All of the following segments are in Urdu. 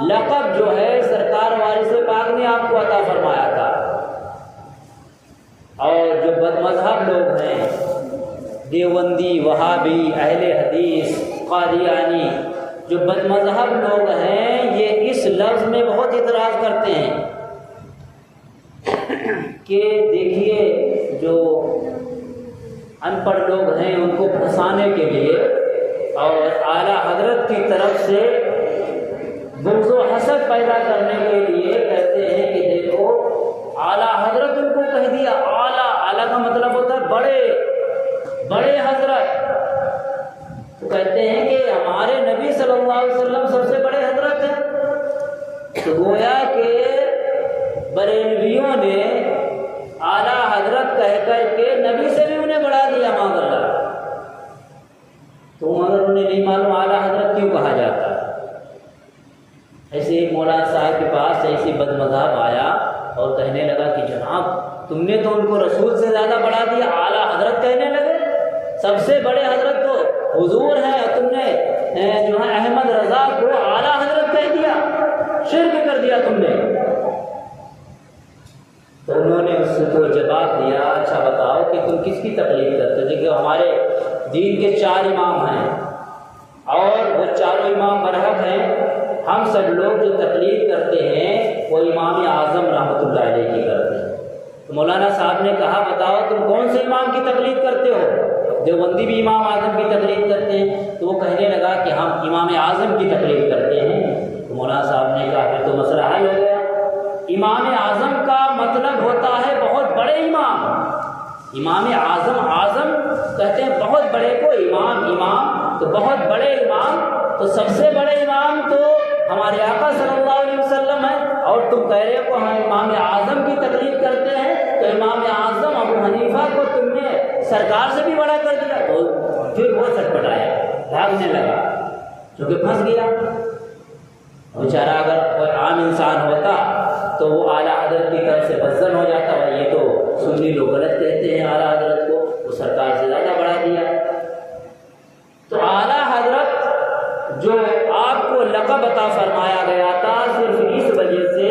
لقب جو ہے سرکار وارث پاک نے آپ کو عطا فرمایا تھا۔ اور جو بد مذہب لوگ ہیں، دیوبندی، وہابی، اہل حدیث، قادیانی، جو بد مذہب لوگ ہیں، یہ اس لفظ میں بہت اعتراض کرتے ہیں کہ دیکھیے جو ان پڑھ لوگ ہیں ان کو پھنسانے کے لیے اور اعلیٰ حضرت کی طرف سے بغض و حسد پیدا کرنے کے لیے کہتے ہیں کہ دیکھو اعلیٰ حضرت ان کو کہہ دیا۔ اعلیٰ کا مطلب ہوتا ہے بڑے حضرت۔ تو کہتے ہیں کہ ہمارے نبی صلی اللہ علیہ وسلم سب سے بڑے حضرت ہیں۔ تو گویا کہ بریلویوں نے اعلیٰ حضرت کہہ کر کے نبی سے بھی انہیں بڑھا دیا معاذ اللہ۔ تو مگر انہیں نہیں معلوم اعلیٰ حضرت کیوں کہا جاتا ہے۔ ایسے ایک مولانا صاحب کے پاس ایسی بد مذہب آیا اور کہنے لگا کہ جناب تم نے تو ان کو رسول سے زیادہ بڑھا دیا، اعلیٰ حضرت کہنے لگے۔ سب سے بڑے حضرت تو حضور ہیں، تم نے جو ہے احمد رضا کو اعلیٰ حضرت کہہ دیا، شرک کر دیا تم نے۔ تو انہوں نے اس کو جواب دیا، اچھا بتاؤ کہ تم کس کی تقلید کرتے ہو؟ کہ ہمارے دین کے 4 امام ہیں اور وہ چاروں امام برحق ہیں، ہم سب لوگ جو تقلید کرتے ہیں وہ امام اعظم رحمۃ اللہ علیہ کی کرتے ہیں۔ تو مولانا صاحب نے کہا بتاؤ تم کون سے امام کی تقلید کرتے ہو؟ دیوبندی بھی امام اعظم کی تقلید کرتے ہیں۔ تو وہ کہنے لگا کہ ہم امام اعظم کی تقلید کرتے ہیں۔ تو مولانا صاحب نے کہا پھر تو مسئلہ حل ہو گیا۔ امام اعظم کا مطلب ہوتا ہے بہت بڑے امام۔ امام اعظم کہتے ہیں بہت بڑے کو، امام تو بہت بڑے امام۔ تو سب سے بڑے امام تو ہمارے آقا صلی اللہ علیہ وسلم ہیں، اور تم کہہ رہے ہو ہم امام اعظم کی تقلید کرتے ہیں۔ تو امام اعظم ابو حنیفہ کو تم نے سرکار سے بھی بڑا کر دیا۔ تو پھر وہ سٹپٹایا، بھاگنے لگا، چونکہ پھنس گیا بیچارہ۔ اگر کوئی عام انسان ہوتا تو وہ اعلیٰ حضرت کی طرف سے بدزن ہو جاتا ہے، یہ تو سنی لوگ غلط کہتے ہیں اعلیٰ حضرت کو، وہ سرکار سے زیادہ بڑھا دیا۔ تو اعلیٰ حضرت جو آپ کو لقب عطا فرمایا گیا تھا صرف اس وجہ سے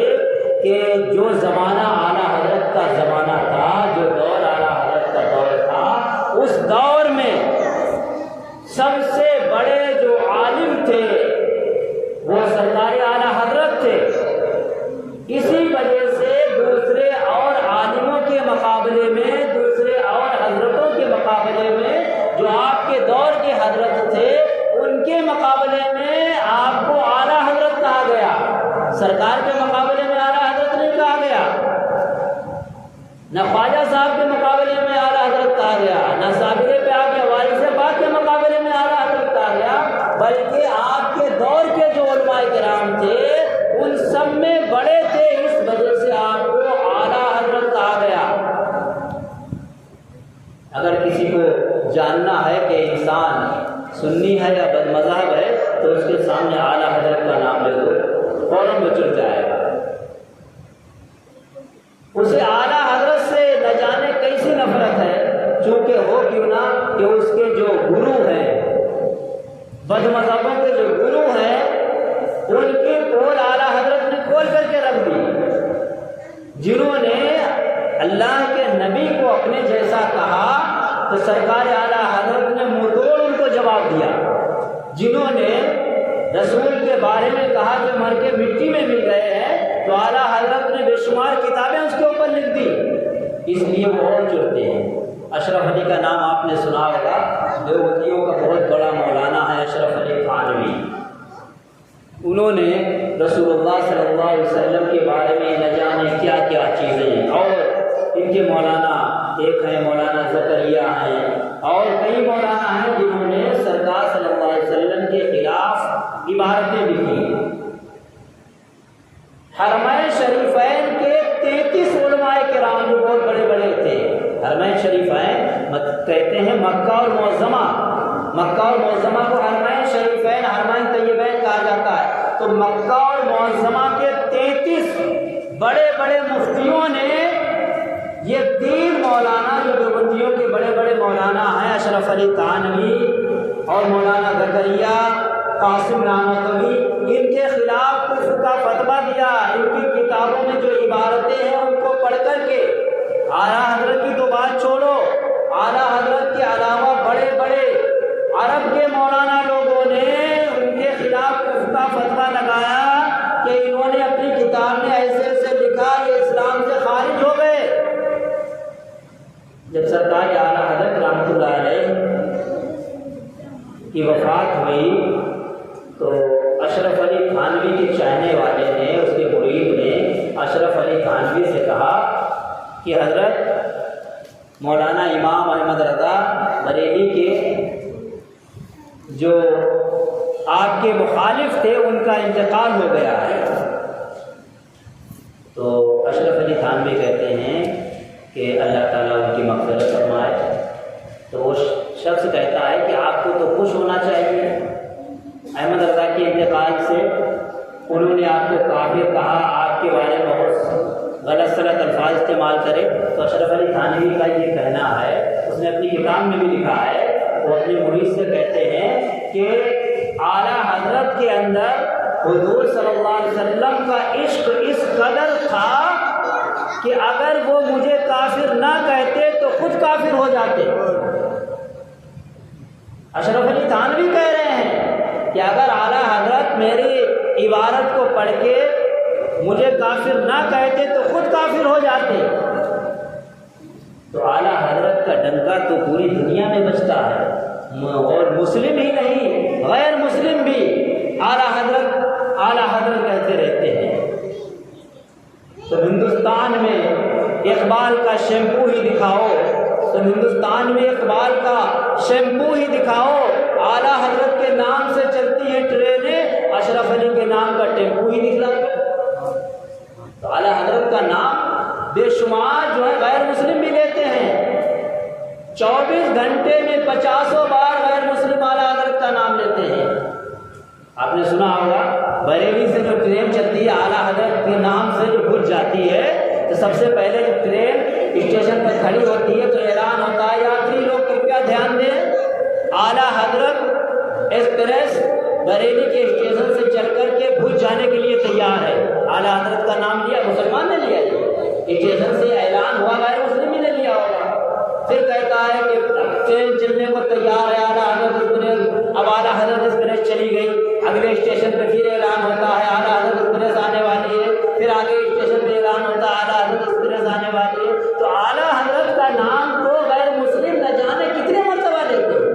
کہ جو زمانہ اعلیٰ حضرت کا زمانہ تھا، جو دور اعلیٰ حضرت کا دور تھا، اس دور میں سب سے بڑے جو عالم تھے وہ سرکار اعلیٰ حضرت تھے۔ اسی وجہ سے دوسرے اور عالموں کے مقابلے میں، دوسرے اور حضرتوں کے مقابلے میں جو آپ کے دور کے حضرت تھے ان کے مقابلے میں آپ کو اعلیٰ حضرت کہا گیا، سرکار کے مقابلے میں اعلیٰ حضرت نہیں کہا گیا۔ نہ خواجہ صاحب کے مقابلے میں اعلیٰ حضرت کہا گیا، نہ صابر پہ آپ کے وارث پاک کے مقابلے میں اعلیٰ حضرت کہا گیا، بلکہ آپ کے دور کے جو علماء کرام تھے ان سب میں بڑے تھے، اس وجہ سے آپ کو اعلیٰ حضرت کہا گیا۔ اگر کسی کو جاننا ہے کہ انسان سنی ہے یا بد مذہب ہے تو اس کے سامنے اعلیٰ حضرت کا نام لے دو، فوراً وہ چڑھ جائے گا۔ اسے اعلیٰ حضرت سے نہ جانے کیسی نفرت ہے، چونکہ ہو کیوں نہ کہ اس کے جو گرو ہیں، بد مذہبوں کے جو گرو ہیں، ان کی پول اعلیٰ حضرت نے کھول کر کے رکھ دی۔ جنہوں نے اللہ کے نبی کو اپنے جیسا کہا تو سرکار اعلیٰ حضرت نے منہ توڑ ان کو جواب دیا۔ جنہوں نے رسول کے بارے میں کہا کہ مر کے مٹی میں مل گئے ہیں تو اعلیٰ حضرت نے بے شمار کتابیں اس کے اوپر لکھ دی، اس لیے وہ اور چڑھتے ہیں۔ اشرف علی کا نام آپ نے سنا ہوگا، دیوبندیوں کا بہت بڑا مولانا ہے اشرف علی تھانوی۔ انہوں نے رسول اللہ صلی اللہ علیہ وسلم کے بارے میں نہ جانے کیا کیا چیزیں، اور ان کے مولانا ایک ہیں مولانا زکریا ہیں اور کئی مولانا ہیں جنہوں نے سرکار صلی اللہ علیہ وسلم کے خلاف عبارتیں لکھی۔ حرمین شریفین کے 33 علماء کرام جو بہت بڑے بڑے تھے، حرمین شریفین کہتے ہیں مکہ اور معظمہ، مکہ اور معظمہ کو حرمین شریفین، حرمین طیبین کہا جاتا ہے۔ تو مکہ اور معظمہ کے 33 بڑے بڑے مفتیوں نے یہ 3 مولانا جو دیوبندیوں کے بڑے بڑے مولانا ہیں، اشرف علی تھانوی اور مولانا زکریا، قاسم نانوتوی، ان کے خلاف کفر کا فتویٰ دیا، ان کی کتابوں میں جو عبارتیں ہیں ان کو پڑھ کر کے، اعلیٰ حضرت کی تو بات چھوڑو، اعلیٰ حضرت کے علاوہ بڑے بڑے عرب کے مولانا لوگوں نے ان کے خلاف کفر کا فتویٰ لگایا کہ انہوں نے اپنی کتاب میں ایسے ایسے لکھا، یہ اسلام سے خارج ہو گئے۔ جب سرکار اعلیٰ حضرت رحمۃ اللہ علیہ کی وفات ہوئی تو اشرف علی تھانوی کے چاہنے والے نے، اس کے مرید نے اشرف علی تھانوی سے کہا کہ حضرت مولانا امام احمد رضا بریلی کے جو آپ کے مخالف تھے ان کا انتقال ہو گیا ہے۔ تو اشرف علی تھانوی کہتے ہیں کہ اللہ تعالیٰ ان کی مغفرت فرمائے۔ تو وہ شخص کہتا ہے کہ آپ کو تو خوش ہونا چاہیے، احمد رضا کے انتقال سے انہوں نے آپ کو کافر کہا، آپ کے بارے میں بہت غلط سلط الفاظ استعمال کرے۔ تو اشرف علی تھانوی کا یہ کہنا ہے، اس نے اپنی کتاب میں بھی لکھا ہے، وہ اپنے مرید سے کہتے ہیں کہ اعلیٰ حضرت کے اندر حضور صلی اللہ علیہ وسلم کا عشق اس قدر تھا کہ اگر وہ مجھے کافر نہ کہتے تو خود کافر ہو جاتے۔ اشرف علی تھانوی کہہ رہے ہیں کہ اگر اعلیٰ حضرت میری عبارت کو پڑھ کے مجھے کافر نہ کہتے تو خود کافر ہو جاتے۔ تو اعلیٰ حضرت کا ڈنکا تو پوری دنیا میں بجتا ہے، اور مسلم ہی نہیں غیر مسلم بھی اعلیٰ حضرت کہتے رہتے ہیں۔ تو ہندوستان میں اقبال کا شیمپو ہی دکھاؤ، تو ہندوستان میں اقبال کا شیمپو ہی دکھاؤ، اعلیٰ حضرت کے نام سے چلتی ہیں ٹرینیں، اشرف علی کے نام کا ٹیمپو ہی دکھلا دو۔ تو اعلیٰ حضرت کا نام بے شمار جو ہے غیر مسلم بھی لیتے ہیں، 24 گھنٹے میں 50 بار غیر مسلم اعلیٰ حضرت کا نام لیتے ہیں۔ آپ نے سنا ہوگا بریلی سے جو ٹرین چلتی ہے اعلیٰ حضرت کے نام سے جو بھج جاتی ہے، تو سب سے پہلے جب ٹرین اسٹیشن پر کھڑی ہوتی ہے تو اعلان ہوتا ہے یاتری لوگ کرپیا دھیان دیں، اعلیٰ حضرت ایکسپریس بریلی کے اسٹیشن سے چل کر کے بھج جانے کے لیے تیار ہے۔ اعلیٰ حضرت کا نام لیا، مسلمان نے لیا، اسٹیشن سے اعلان ہوا، غیر مسلم ہی نے لیا ہوگا۔ پھر کہتا ہے کہ ٹرین چلنے کو تیار ہے، اعلیٰ حضرت ایکسپریس، اب اعلیٰ حضرت ایکسپریس چلی گئی، اگلے اسٹیشن پہ پھر اعلان ہوتا ہے اعلیٰ حضرت ایکسپریس آنے والی ہے، پھر آگے اسٹیشن پہ اعلان ہوتا ہے اعلیٰ حضرت ایکسپریس آنے والی ہے۔ تو اعلیٰ حضرت کا نام تو غیر مسلم نہ جانے کتنے مرتبہ لیتے ہیں۔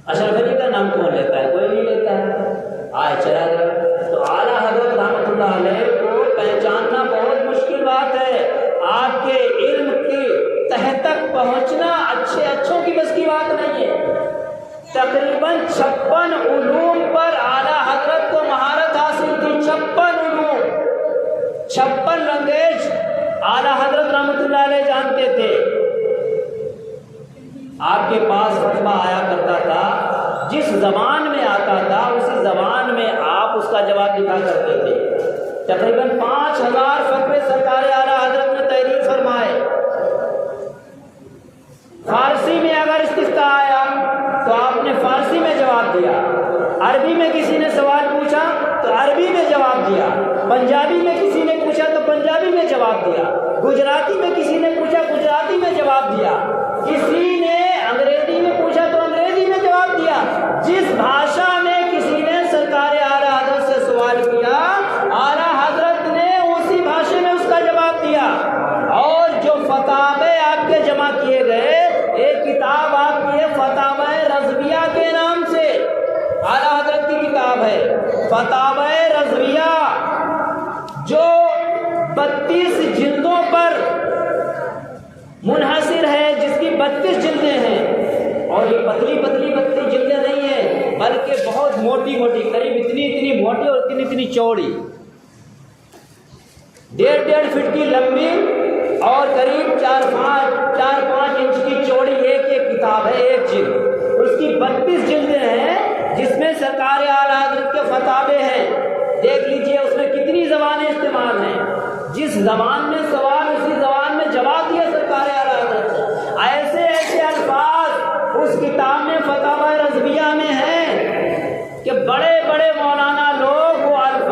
اشرف علی کا نام کون لیتا ہے؟ کوئی نہیں لیتا ہے، آئے چلا گیا۔ تو اعلیٰ حضرت رحمۃ اللہ علیہ کو پہچاننا بہت مشکل بات ہے، آپ کے علم کی تہ تک پہنچنا اچھوں کی بس کی بات نہیں ہے۔ تقریباً 56 علوم پر اعلیٰ حضرت کو مہارت حاصل تھی، 56 علوم، 56 لینگویج اعلیٰ حضرت رحمۃ اللہ علیہ جانتے تھے۔ آپ کے پاس فتویٰ آیا کرتا تھا، جس زبان میں آتا تھا اسی زبان میں آپ اس کا جواب دکھا کرتے تھے۔ تقریباً 5000 فتوے سرکار اعلیٰ حضرت نے تحریر فرمائے۔ فارسی میں اگر استفتاء آیا تو آپ نے فارسی میں جواب دیا، عربی میں کسی نے سوال پوچھا تو عربی میں جواب دیا، پنجابی میں کسی نے پوچھا تو پنجابی میں جواب دیا، گجراتی میں کسی نے پوچھا گجراتی میں جواب دیا، کسی نے انگریزی میں پوچھا تو انگریزی میں جواب دیا۔ جس بھاشا میں کسی نے سرکار اعلیٰ حضرت سے سوال کیا، اعلیٰ حضرت نے اسی بھاشے میں اس کا جواب دیا۔ اور جو فتاوے آپ کے جمع کیے گئے، ایک کتاب آپ کی ہے فتاوی رضویہ کے نام سے، اعلیٰ حضرت کی کتاب ہے فتاوی رضویہ، جو 32 جلدوں پر منحصر ہے، جس کی 32 جلدیں ہیں، اور یہ پتلی 32 جلدیں نہیں ہیں، بلکہ بہت موٹی قریب اتنی موٹی اور اتنی چوڑی، 1.5 فٹ کی لمبی اور قریب 4-5 انچ کی چوڑی ایک کتاب ہے، ایک جلد، اس کی 32 جلدیں ہیں، جس میں سرکار اعلیٰ حضرت کے فتاوے ہیں۔ دیکھ لیجئے اس میں کتنی زبانیں استعمال ہیں، جس زبان میں سوال اسی زبان میں جواب دیا سرکار اعلیٰ حضرت نے۔ ایسے الفاظ اس کتاب میں فتاوی رضویہ میں ہیں کہ بڑے مولانا لوگ وہ الفاظ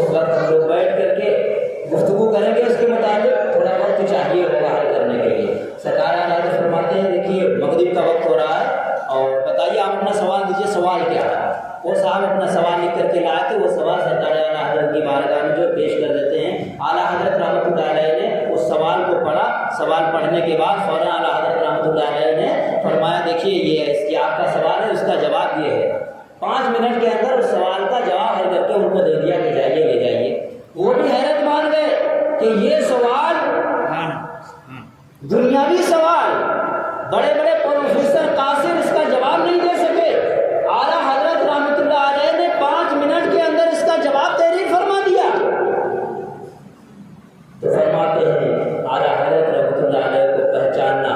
اس وقت ہم لوگ بیٹھ کر کے گفتگو کریں گے اس کے مطابق، تھوڑا وقت چاہیے ہوگا حل کرنے کے لیے۔ سرکار اعلیٰ فرماتے ہیں دیکھیے مغرب کا وقت ہو رہا ہے اور بتائیے آپ اپنا سوال دیجیے، سوال کیا ہے؟ وہ صاحب اپنا سوال لکھ کر کے لائے تھے، وہ سوال سرکار اعلیٰ حضرت کی بارگاہ میں جو پیش کر دیتے ہیں۔ اعلیٰ حضرت رحمۃ اللہ علیہ نے اس سوال کو پڑھا، سوال پڑھنے کے بعد فوراً اعلیٰ حضرت رحمۃ اللہ علیہ نے فرمایا دیکھیے یہ اس کی آپ کا سوال ہے، اس کا جواب یہ ہے۔ 5 منٹ کے اندر اس سوال کا جواب حل کر کے ان کو دے دیا کہ جائیے لے جائیے۔ وہ بھی حیرت مان گئے کہ یہ سوال دنیاوی سوال، بڑے بڑے پروفیسر قاصر اس کا جواب نہیں دے سکے، اعلیٰ حضرت رحمۃ اللہ علیہ نے 5 منٹ کے اندر اس کا جواب تحریر فرما دیا۔ تو فرماتے ہیں اعلیٰ حضرت رحمۃ اللہ علیہ کو پہچاننا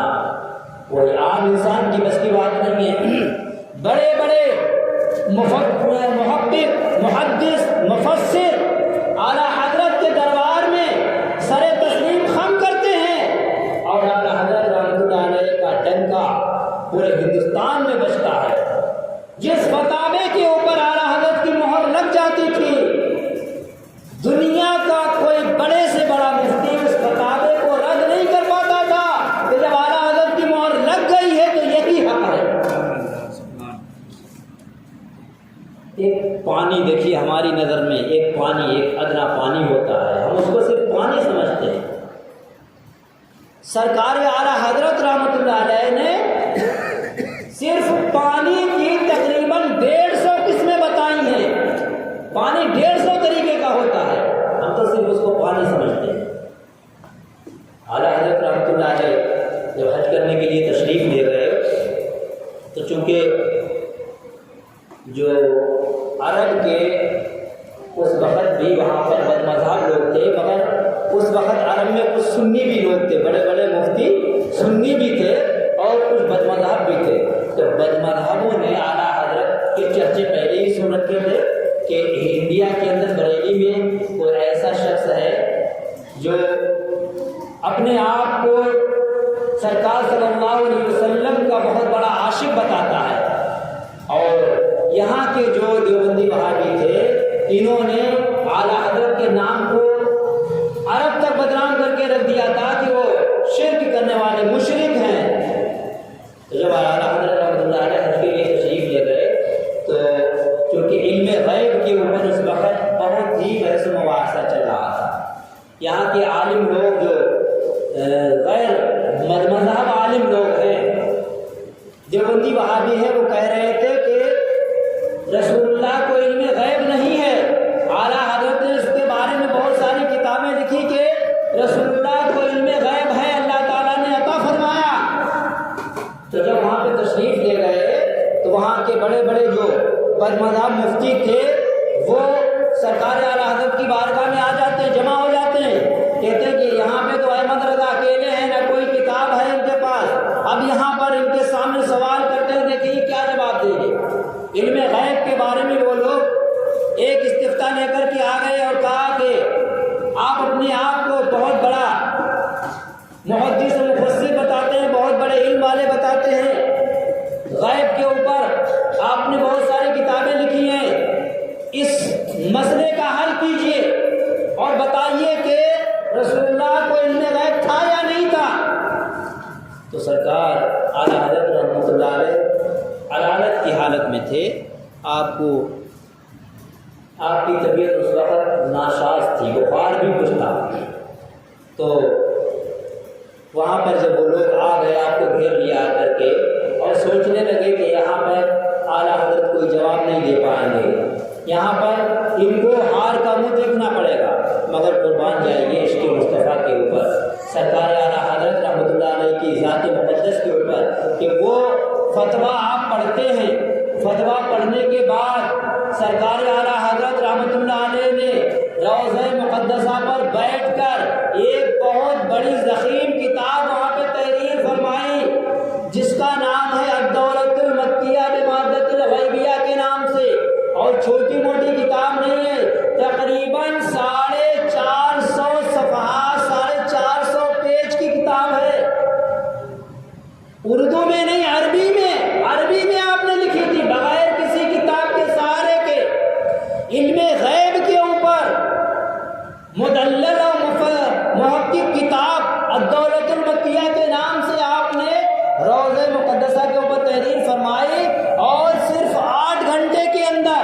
کوئی عام انسان کی بس کی بات نہیں ہے۔ بڑے بڑے محقق، محدث، مفسر اعلیٰ حضرت کے دربار میں سر تسلیم خم کرتے ہیں اور اعلیٰ حضرت رحمۃ اللہ علیہ کا ڈنکا پورے ہندوستان میں بجتا ہے۔ جس فتاوے کے اوپر اعلیٰ حضرت کی مہر لگ جاتی تھی، دنیا کا کوئی بڑے سے بڑا مفتی اس فتاوے کو رد نہیں کر پاتا تھا کہ جب اعلیٰ حضرت کی مہر لگ گئی ہے تو یہی حق ہے۔ ایک پانی دیکھیے ہماری نظر میں ایک پانی، ایک ادنا پانی ہوتا ہے، ہم اس کو صرف پانی سمجھتے ہیں۔ سرکار اعلیٰ حضرت رحمۃ اللہ علیہ نے صرف پانی کی تقریباً 150 قسمیں بتائی ہیں۔ پانی 150 طریقے کا ہوتا ہے، ہم تو صرف اس کو پانی سمجھتے ہیں۔ اعلیٰ حضرت رحمۃ اللہ علیہ جب حج کرنے کے لیے تشریف لے گئے تو چونکہ جو عرب کے اس وقت بھی وہاں پر بد مذہب لوگ تھے، مگر اس وقت عرب میں کچھ سنی بھی لوگ تھے، بڑے بڑے مفتی سنی بھی تھے اور کچھ بد مذہب بھی تھے۔ تو بد مذہبوں نے اعلیٰ حضرت کے چرچے پہلے ہی سن رکھے تھے کہ انڈیا کے اندر بریلی میں کوئی ایسا شخص ہے جو اپنے آپ کو سرکار صلی اللہ علیہ وسلم کا بہت بڑا عاشق بتاتا ہے، اور یہاں کے جو دیوبندی وہابی تھے انہوں نے اعلیٰ حضرت کے نام کو عرب تک بدنام کر کے رکھ دیا تھا کہ وہ شرک کرنے والے مشرک ہیں۔ تو جب اعلیٰ حضرت رحمۃ اللہ علیہ حج کے لیے تشریف لے گئے تو چونکہ علم غیب کے اوپر اس وقت بہت ہی بحث و مباحثہ چل رہا تھا، یہاں کے عالم لوگ جو غیر مذہب عالم لوگ ہیں، دیوبندی وہابی ہیں، وہ کہہ رہے تھے کہ رسول اللہ کو علم غیب نہیں ہے۔ اعلیٰ حضرت نے اس کے بارے میں بہت ساری کتابیں لکھی کہ رسول اللہ کو علم غیب ہے، اللہ تعالیٰ نے عطا فرمایا۔ تو جب وہاں پہ تشریف لے گئے تو وہاں کے بڑے بڑے جو بد مذہب مفتی تھے وہ سرکار اعلیٰ حضرت کی بارگاہ میں آ جاتے ہیں، جمع ہو جاتے ہیں، کہتے ہیں کہ یہاں پہ تو احمد رضا اکیلے ہیں، نہ کوئی کتاب ہے ان کے پاس، اب یہاں پر ان کے سامنے سوال کرتے ہیں، دیکھیے کیا جواب دیں گے۔ علم غیب کے بارے میں وہ لوگ ایک استفتاء لے کر کے آ گئے اور کہا کہ آپ اپنے آپ کو بہت بڑا محدث و مفسر بتاتے ہیں، بہت بڑے علم والے بتاتے ہیں، غیب کے اوپر آپ نے بہت ساری کتابیں لکھی ہیں، اس مسئلے کا حل کیجیے اور بتائیے کہ رسول اللہ کو علم غیب تھا یا نہیں تھا۔ تو سرکار اعلیٰ حضرت رحمۃ اللہ علیہ علالت کی حالت میں تھے، آپ کی طبیعت اس وقت ناساز تھی، بخار بھی کچھ تھا۔ تو وہاں پر جب وہ لوگ آ گئے آپ کو گھیر لیا کر کے اور سوچنے لگے کہ یہاں پر اعلیٰ حضرت کوئی جواب نہیں دے پائیں گے، یہاں پر ان کو ہار کا منہ دیکھنا پڑے گا، مگر قربان جائیے عشق مصطفیٰ کے اوپر، سرکار اعلیٰ حضرت رحمۃ اللہ علیہ کی ذات مقدس کے اوپر کہ وہ فتویٰ آپ پڑھتے ہیں، فتویٰ پڑھنے کے بعد سرکار اعلیٰ حضرت رحمۃ اللہ علیہ نے روضہ مقدسہ پر بیٹھ کر ایک بہت بڑی ضخیم کتاب وہاں پہ تحریر فرمائی جس کا نام ہے الدورۃ المکیہ بمادۃ الغیبیہ کے نام سے، اور چھوٹی موٹی کتاب نہیں ہے، تقریباً 450 صفحات، 450 پیج کی کتاب ہے، اردو میں نہیں عربی میں آپ نے لکھی تھی بغیر کسی کتاب کے سہارے کے، علم غیب کے اوپر مدلل اور محقق کتاب الدولۃ المکیہ کے نام سے آپ نے روضہ مقدسہ کے اوپر تحریر فرمائی، اور صرف 8 گھنٹے کے اندر،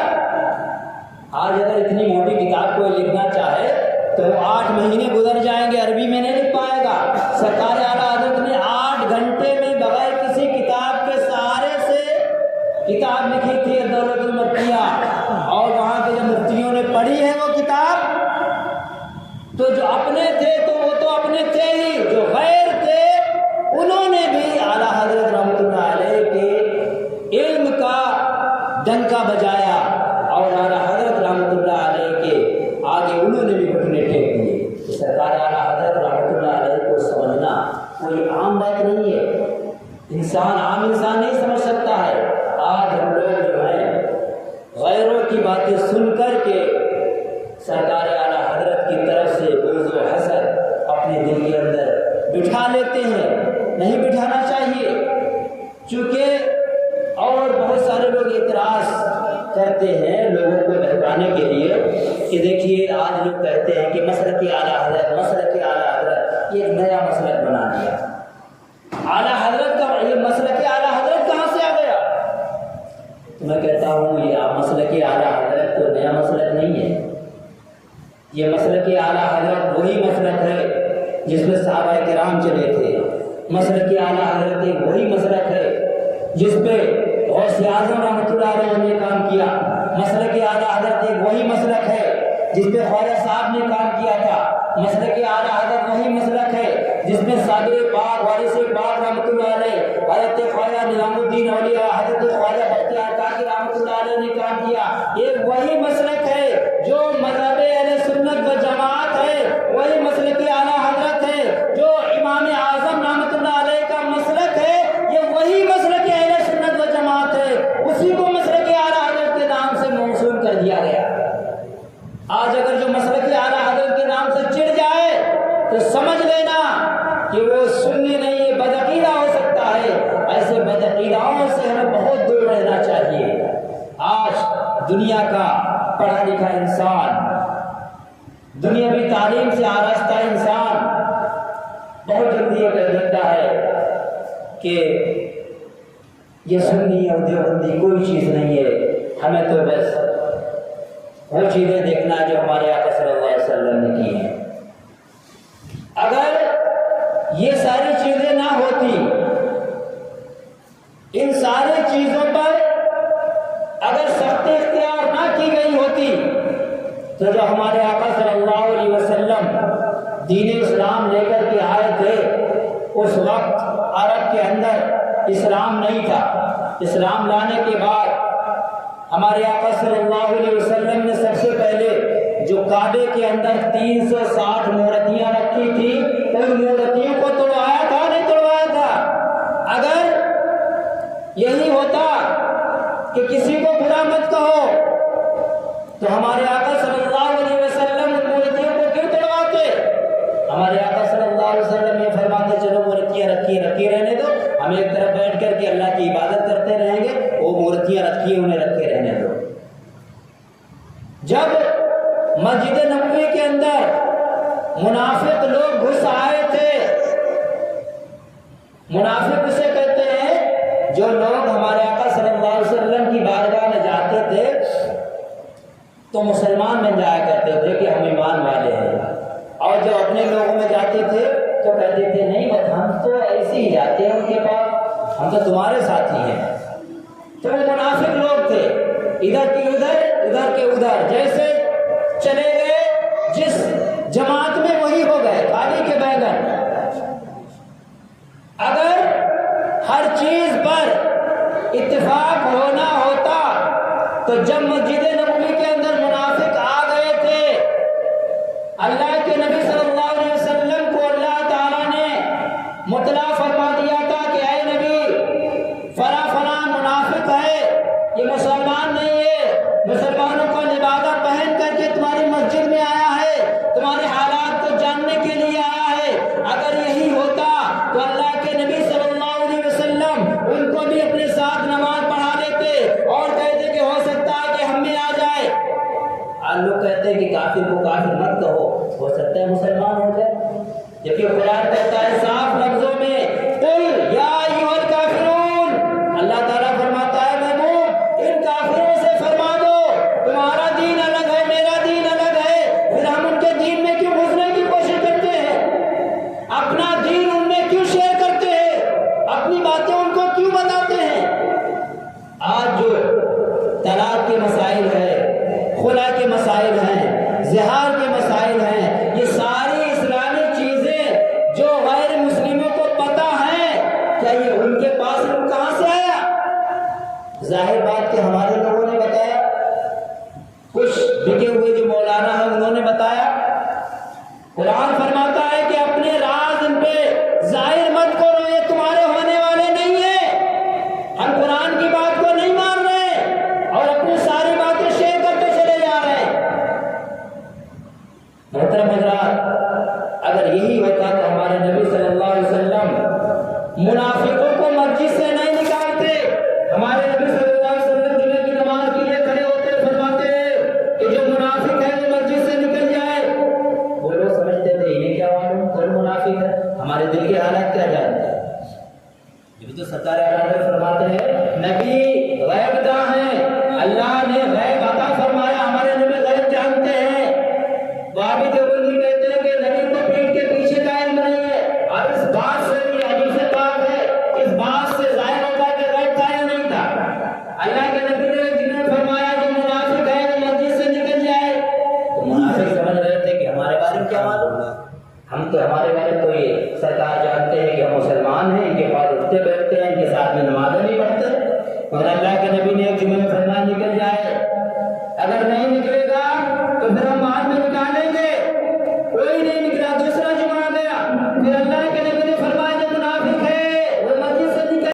آج اگر اتنی موٹی کتاب کوئی لکھنا چاہے تو 8 مہینے گزر جائیں گے، عربی میں نہیں لکھ پائے گا۔ سرکار اعلیٰ حضرت نے 8 گھنٹے میں بغیر کسی کتاب کے سہارے سے کتاب لکھی تھی الدولۃ المکیہ، اور وہاں کے جو مفتیوں نے پڑھی ہے وہ کتاب، تو جو اپنے تھے تو وہ تو اپنے تھے ہی، جو غیر تھے انہوں نے بھی اعلیٰ حضرت رحمۃ اللہ علیہ کے علم کا ڈنکا بجایا، اور اعلیٰ حضرت رحمۃ اللہ علیہ کے آگے انہوں نے بھی گھٹنے ٹیک دیے۔ سرکار اعلیٰ حضرت رحمۃ اللہ علیہ کو سمجھنا کوئی عام بات نہیں ہے، عام انسان نہیں سمجھ سکتا ہے۔ آج ہم لوگ جو ہیں غیروں کی باتیں سن کر کے سرکار اعلیٰ حضرت کی طرف سے بغض و حسد اپنے دل کے اندر بٹھا لیتے ہیں، نہیں بٹھانا چاہیے، چونکہ اور بہت سارے لوگ اعتراض کرتے ہیں لوگوں کو بہکانے کے لیے کہ دیکھیے آج لوگ کہتے ہیں کہ مسلک اعلیٰ حضرت یہ ایک نیا مسلک بنا دیا۔ اعلیٰ حضرت کا یہ مسلک اعلیٰ حضرت کہاں سے آ گیا؟ تو میں کہتا ہوں یہ مسلک اعلیٰ حضرت تو نیا مسلک نہیں ہے، یہ مسلک اعلیٰ حضرت وہی مسلک ہے جس میں صحابہ کرام چلے تھے۔ مسلک اعلیٰ حضرت ایک وہی مسلک ہے جس پہ غوث اعظم رحمۃ اللہ علیہ نے کام کیا۔ مسلک اعلیٰ حضرت ایک وہی مسلک ہے جس پہ خواجہ صاحب نے کام کیا تھا۔ مسلک اعلیٰ حضرت وہی مسلک ہے جس میں صابر پاک وارث پاک رحمۃ اللہ علیہ، حضرت خواجہ نظام الدین اولیاء، حضرت خواجہ بختیار کاکی رحمۃ اللہ علیہ نے کام کیا۔ ایک وہی مسلک ہے جو مذہب اہل سنت و جماعت ہے، وہی مسلک اعلیٰ حضرت ہے جو امام اعظم رحمۃ اللہ علیہ کا مسلک ہے، یہ وہی مسلک اہل سنت و جماعت ہے، اسی کو مسلک اعلیٰ حضرت کے نام سے موصول کر دیا گیا۔ آج اگر جو مسلک اعلیٰ حضرت کے نام سے چڑھ جائے تو سمجھ لینا کہ وہ سنی نہیں ہے، بدعقیدہ ہو سکتا ہے۔ ایسے بدعقیداؤں سے ہمیں بہت دور رہنا چاہیے۔ آج دنیا کا پڑھا لکھا انسان، دنیاوی تعلیم سے آراستہ انسان بہت جلدی یہ کہہ دیتا ہے کہ یہ سنی اور دیوبندی کوئی چیز نہیں ہے، ہمیں تو بس وہ چیزیں دیکھنا جو ہمارے آقا صلی اللہ علیہ وسلم نے کی ہیں۔ اگر یہ ساری چیزیں نہ ہوتی، ان ساری چیزوں پر اگر سختی اختیار نہ کی گئی ہوتی تو جو ہمارے آقا صلی اللہ علیہ وسلم دین اسلام لے کر کے آئے تھے، اس وقت عرب کے اندر اسلام نہیں تھا۔ اسلام لانے کے بعد ہمارے آقا صلی اللہ علیہ وسلم نے سب سے پہلے جو کعبے کے اندر 360 مورتیاں رکھی تھی، ان مورتیوں کو توڑوایا تھا نہیں توڑوایا تھا؟ اگر یہی ہوتا کہ کسی کو برا مت کہو تو ہمارے آقا صلی اللہ علیہ وسلم ان مورتیوں کو کیوں توڑواتے؟ ہمارے آقا صلی اللہ علیہ وسلم یہ فرماتے چلو مورتیاں رکھی رہنے دو، ہم ایک طرف بیٹھ کر کے اللہ کی عبادت کرتے رہیں گے، وہ مورتیاں رکھی انہیں رکھے رہنے دو۔ جب مسجد نبوی کے اندر منافق لوگ گھس آئے تھے، منافق اسے کہتے ہیں جو لوگ ہمارے آقا صلی اللہ علیہ وسلم کی بارگاہ میں جاتے تھے تو مسلمان بن جایا کرتے تھے کہ ہم ایمان والے ہیں، اور جو اپنے لوگوں میں جاتے تھے تو کہتے تھے نہیں بس ہم تو ایسے ہی جاتے ہیں ان کے پاس، ہم تو تمہارے ساتھی ہیں۔ تو وہ منافق لوگ تھے، ادھر کی ادھر ادھر کے ادھر، جیسے چلے گئے جس جماعت میں وہی ہو گئے، خالی کے بیگن۔ اگر ہر چیز پر اتفاق ہونا ہوتا تو جب مسجد نبوی کے اندر منافق آ گئے تھے، اللہ کے نبی صلی اللہ علیہ وسلم کو اللہ تعالیٰ نے مطلع فرما دیا تھا کہ اے نبی فلاں فلاں منافق ہے، یہ مسلمان نہیں ہے، مسلمانوں کا لبادہ پہن کر کے تمہاری مسجد میں آیا ہے، تمہارے حالات کو جاننے کے لیے آیا ہے۔ اگر یہی ہوتا تو اللہ کے نبی صلی اللہ علیہ وسلم ان کو بھی اپنے ساتھ نماز پڑھا لیتے اور کہتے کہ ہو سکتا ہے کہ ہم میں کہتے ہیں کہ کافر کو کافر مت کہو، ہو سکتا ہے مسلمان ہو جائے، جبکہ قرآن کہتا ہے صاف لفظوں میں قل یا ایھا الکافرون، اللہ تعالیٰ فرماتا ہے محبوب ان کافروں سے فرما دو تمہارا دین الگ ہے میرا دین الگ ہے، پھر ہم ان کے دین میں کیوں گھسنے کی کوشش کرتے ہیں، اپنا دین ان میں کیوں شیئر کرتے ہیں، اپنی باتیں ان کو کیوں بتاتے ہیں۔ آج جو طلاق کے مسائل ہیں، خلا کے مسائل ہیں، زہار کے مسائل ہیں، یہ ساری اسلامی چیزیں جو غیر مسلموں کو پتہ ہیں، کیا یہ ان کے پاس علم کہاں سے آیا؟ ظاہر بات کہ ہمارے لوگوں نے بتایا، کچھ بکے ہوئے جو مولانا ہیں انہوں نے بتایا۔ قرآن فرماتا ہے کہ اپنے راز ان پہ ظاہر مت کرو، یہ تمہارے ہونے والے نہیں ہیں۔ ہم قرآن کی بات کو نہیں مان رہے اور اپنی ساری باتیں شیئر کرتے چلے جا رہے ہیں۔ محترم حضرات، اگر یہی ہوتا تو ہمارے نبی صلی اللہ علیہ وسلم منافقوں کو مسجد سے نہیں نکالتے۔ ہمارے نبی صلی اللہ علیہ وسلم جمعے کی نماز کے لیے کھڑے ہوتے فرماتے ہیں کہ جو منافق ہے وہ مسجد سے نکل جائے۔ وہ لوگ سمجھتے تھے یہ کیا معلوم کون منافق ہے، ہمارے دل کے حالات کیا جانتے ہیں۔ یہ بھی تو سرکار اعلیٰ فرماتے ہیں نبی غیب داں ہیں، اللہ نے غیب عطا فرمایا، ہمارے نبی غیب جانتے ہیں۔ وہابی دیوبندی کہتے ہیں کہ نبی کو پیٹھ کے پیچھے کا علم نہیں ہے، اور اس بات سے بھی حدیث پاک ہے، اس بات سے ظاہر ہوتا ہے کہ غیب تھا یا نہیں تھا۔ اللہ کے نبی نے جنہیں فرمایا جو منافق ہے وہ مسجد سے نکل جائے، تو منافق سمجھ رہے تھے کہ ہمارے بارے میں کیا معلوم، ہم تو ہمارے بارے میں تو یہ سرکار جانتے